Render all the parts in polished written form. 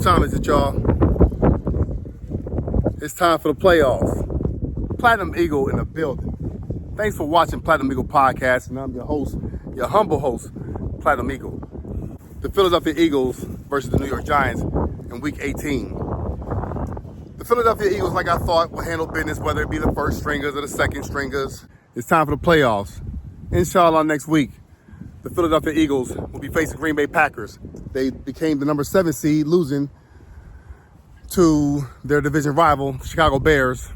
What time is it, y'all? It's time for the playoffs. Platinum Eagle in the building. Thanks for watching Platinum Eagle Podcast, and I'm your host, your humble host, Platinum Eagle. The Philadelphia Eagles versus the New York Giants in Week 18. The Philadelphia Eagles, like I thought, will handle business, whether it be the first stringers or the second stringers. It's time for the playoffs. Inshallah, next week, the Philadelphia Eagles will be facing Green Bay Packers. They became the number 7 seed, losing to their division rival, Chicago Bears,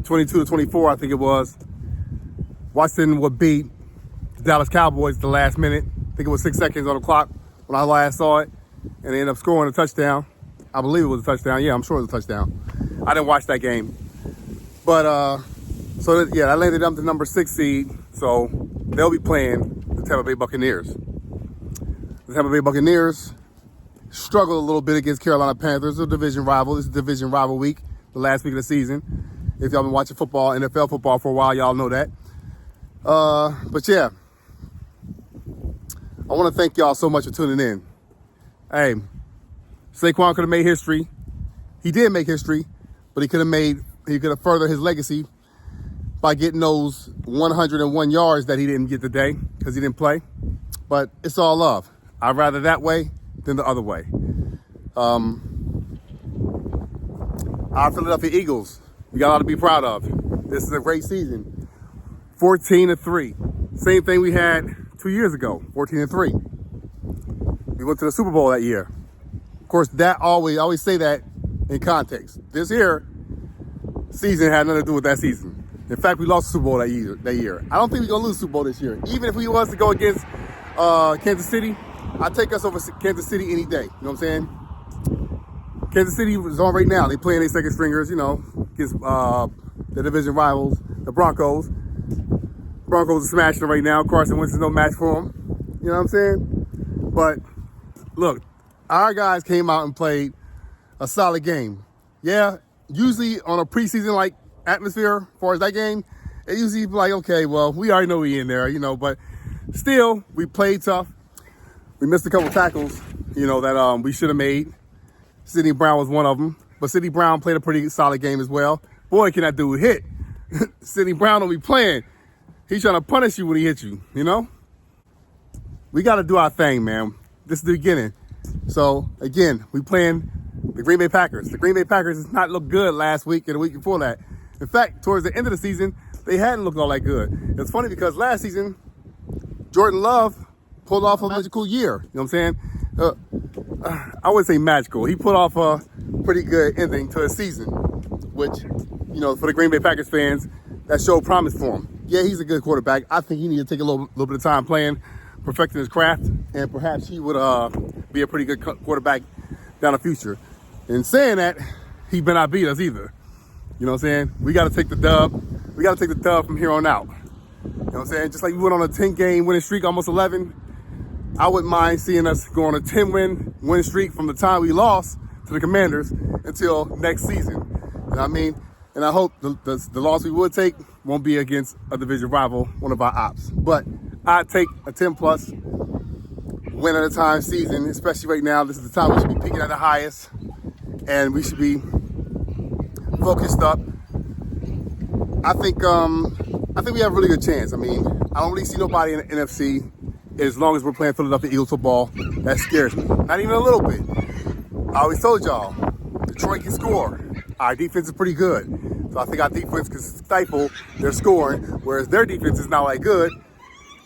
22-24, I think it was. Washington would beat the Dallas Cowboys at the last minute. I think it was 6 seconds on the clock when I last saw it, and they ended up scoring a touchdown. I believe it was a touchdown. Yeah, I'm sure it was a touchdown. I didn't watch that game, but that landed them the number 6 seed. So they'll be playing the Tampa Bay Buccaneers. The Tampa Bay Buccaneers struggled a little bit against Carolina Panthers, a division rival. This is division rival week, the last week of the season. If y'all been watching football, NFL football for a while, y'all know that. But yeah, I want to thank y'all so much for tuning in. Hey, Saquon could have made history. He did make history, but he could have furthered his legacy by getting those 101 yards that he didn't get today because he didn't play. But it's all love. I'd rather that way than the other way. Our Philadelphia Eagles, we got a lot to be proud of. This is a great season. 14-3. Same thing we had 2 years ago, 14-3. We went to the Super Bowl that year. Of course, I always say that in context. This here season had nothing to do with that season. In fact, we lost the Super Bowl that year. I don't think we're going to lose the Super Bowl this year. Even if we was to go against Kansas City, I'd take us over Kansas City any day. You know what I'm saying? Kansas City is on right now. They playing their second stringers, against the division rivals, the Broncos. Broncos are smashing them right now. Carson Wentz is no match for them. You know what I'm saying? But look, our guys came out and played a solid game. Yeah, usually on a preseason like atmosphere, as far as that game, it usually be like, okay, well, we already know we in there, but still, we played tough. We missed a couple tackles, that we should have made. Sidney Brown was one of them, but Sidney Brown played a pretty solid game as well. Boy, can that dude hit. Sidney Brown don't be playing. He's trying to punish you when he hits you, We got to do our thing, man. This is the beginning. So, again, we playing the Green Bay Packers. The Green Bay Packers did not look good last week and the week before that. In fact, towards the end of the season, they hadn't looked all that good. It's funny because last season, Jordan Love pulled off a magical year. You know what I'm saying? I wouldn't say magical. He put off a pretty good ending to a season, which, for the Green Bay Packers fans, that showed promise for him. Yeah, he's a good quarterback. I think he needed to take a little bit of time playing, perfecting his craft, and perhaps he would be a pretty good quarterback down the future. In saying that, he better not beat us either. You know what I'm saying? We got to take the dub. We got to take the dub from here on out. You know what I'm saying? Just like we went on a 10-game winning streak, almost 11. I wouldn't mind seeing us go on a 10-win winning streak from the time we lost to the Commanders until next season. You know what I mean? And I hope the loss we would take won't be against a division rival, one of our ops. But I'd take a 10-plus win at a time season, especially right now. This is the time we should be peaking at the highest, and we should be focused up. I think we have a really good chance. I mean, I don't really see nobody in the NFC, as long as we're playing Philadelphia Eagles football, that scares me. Not even a little bit. I always told y'all, Detroit can score. Our defense is pretty good. So I think our defense can stifle their scoring, whereas their defense is not like good,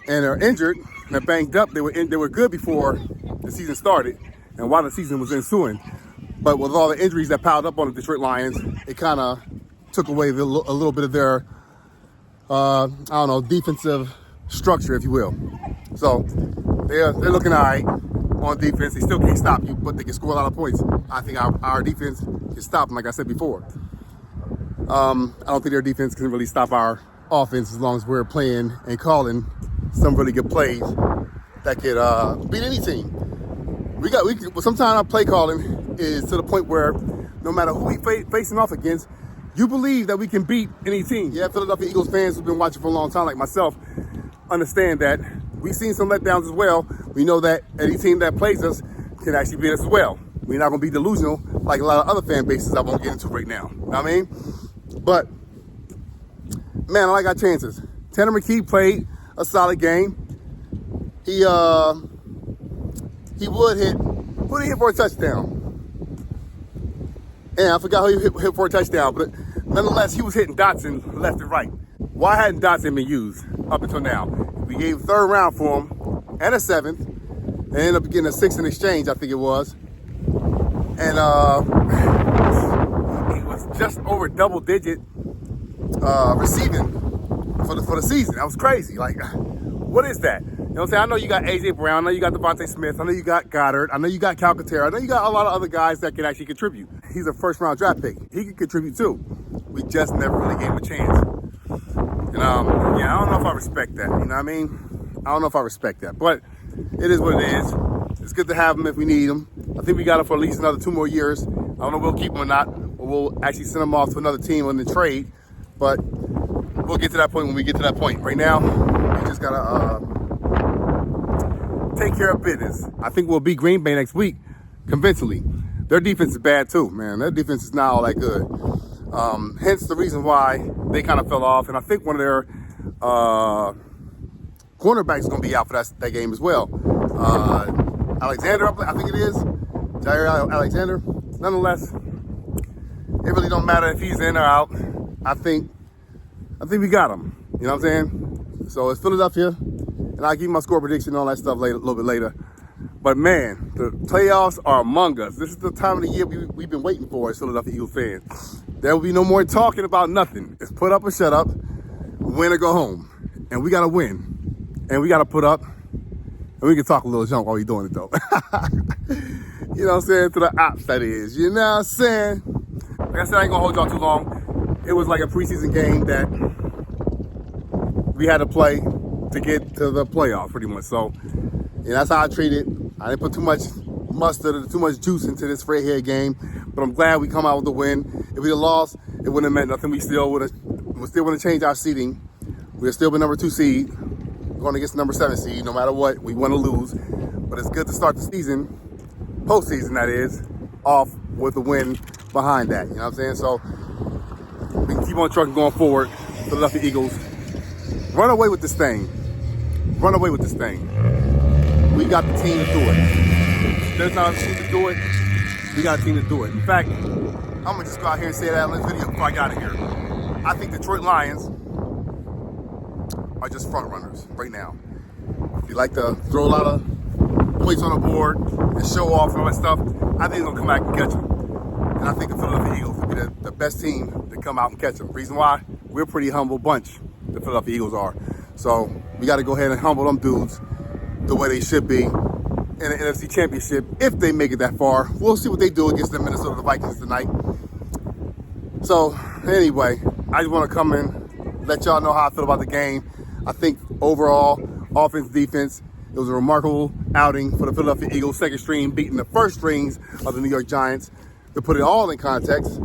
and they're injured, and they're banged up. They were good before the season started, and while the season was ensuing. But with all the injuries that piled up on the Detroit Lions, it kind of took away a little bit of their, defensive structure, if you will. So they're looking all right on defense. They still can't stop you, but they can score a lot of points. I think our defense can stop them, like I said before. I don't think their defense can really stop our offense as long as we're playing and calling some really good plays that could beat any team. Sometimes our play calling is to the point where no matter who we facing off against, you believe that we can beat any team. Yeah, Philadelphia Eagles fans who've been watching for a long time, like myself, understand that we've seen some letdowns as well. We know that any team that plays us can actually beat us as well. We're not going to be delusional like a lot of other fan bases I won't get into right now. You know what I mean? But, man, I like our chances. Tanner McKee played a solid game. He would hit. Who did he hit for a touchdown? And I forgot who he hit for a touchdown, but nonetheless, he was hitting Dotson left and right. Why hadn't Dotson been used up until now? We gave a third round for him and a seventh, and ended up getting a sixth in exchange, I think it was. And it was just over double-digit receiving for the season. That was crazy. Like, what is that? You know what I'm saying? I know you got A.J. Brown. I know you got Devontae Smith. I know you got Goddard. I know you got Calcaterra. I know you got a lot of other guys that can actually contribute. He's a first-round draft pick. He can contribute, too. We just never really gave him a chance. And, yeah, I don't know if I respect that. You know what I mean? I don't know if I respect that. But it is what it is. It's good to have him if we need him. I think we got him for at least another 2 more years. I don't know if we'll keep him or not. Or we'll actually send him off to another team on the trade. But we'll get to that point when we get to that point. Right now, we just got to take care of business. I think we'll beat Green Bay next week, convincingly. Their defense is bad too, man. Their defense is not all that good. Hence the reason why they kind of fell off. And I think one of their cornerbacks is going to be out for that game as well. Alexander, I think it is. Jair Alexander. Nonetheless, it really don't matter if he's in or out. I think we got him. You know what I'm saying? So it's Philadelphia. And I'll give you my score prediction and all that stuff later, a little bit later. But, man, the playoffs are among us. This is the time of the year we've been waiting for as Philadelphia Eagles fans. There will be no more talking about nothing. It's put up or shut up, win or go home. And we got to win. And we got to put up. And we can talk a little junk while we're doing it, though. You know what I'm saying? To the ops, that is. You know what I'm saying? Like I said, I ain't going to hold y'all too long. It was like a preseason game that we had to play to get to the playoffs, pretty much. So, yeah, that's how I treat it. I didn't put too much mustard or too much juice into this Fredhead game, but I'm glad we come out with a win. If we'd have lost, it wouldn't have meant nothing. We still would have changed our seeding. We'd have still been number 2 seed, going against the number 7 seed. No matter what, we want to lose. But it's good to start the season, postseason that is, off with a win behind that. You know what I'm saying? So we can keep on trucking going forward. Philadelphia Eagles, run away with this thing. Run away with this thing. We got the team to do it. There's not a team to do it. We got a team to do it. In fact, I'm going to just go out here and say that in this video before I get out of here. I think Detroit Lions are just front runners right now. They like to throw a lot of points on the board and show off and all that stuff. I think they're going to come back and catch them. And I think the Philadelphia Eagles will be the best team to come out and catch them. Reason why? We're a pretty humble bunch, the Philadelphia Eagles are. So we got to go ahead and humble them dudes the way they should be in the NFC Championship if they make it that far. We'll see what they do against the Minnesota Vikings tonight. So anyway, I just want to come and let y'all know how I feel about the game. I think overall, offense, defense, it was a remarkable outing for the Philadelphia Eagles, second string beating the first strings of the New York Giants. To put it all in context,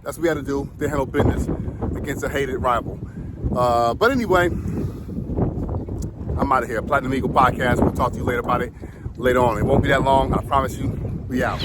that's what we had to do to handle business against a hated rival. But anyway, I'm out of here. Platinum Eagle Podcast. We'll talk to you later about it later on. It won't be that long. I promise you. We out.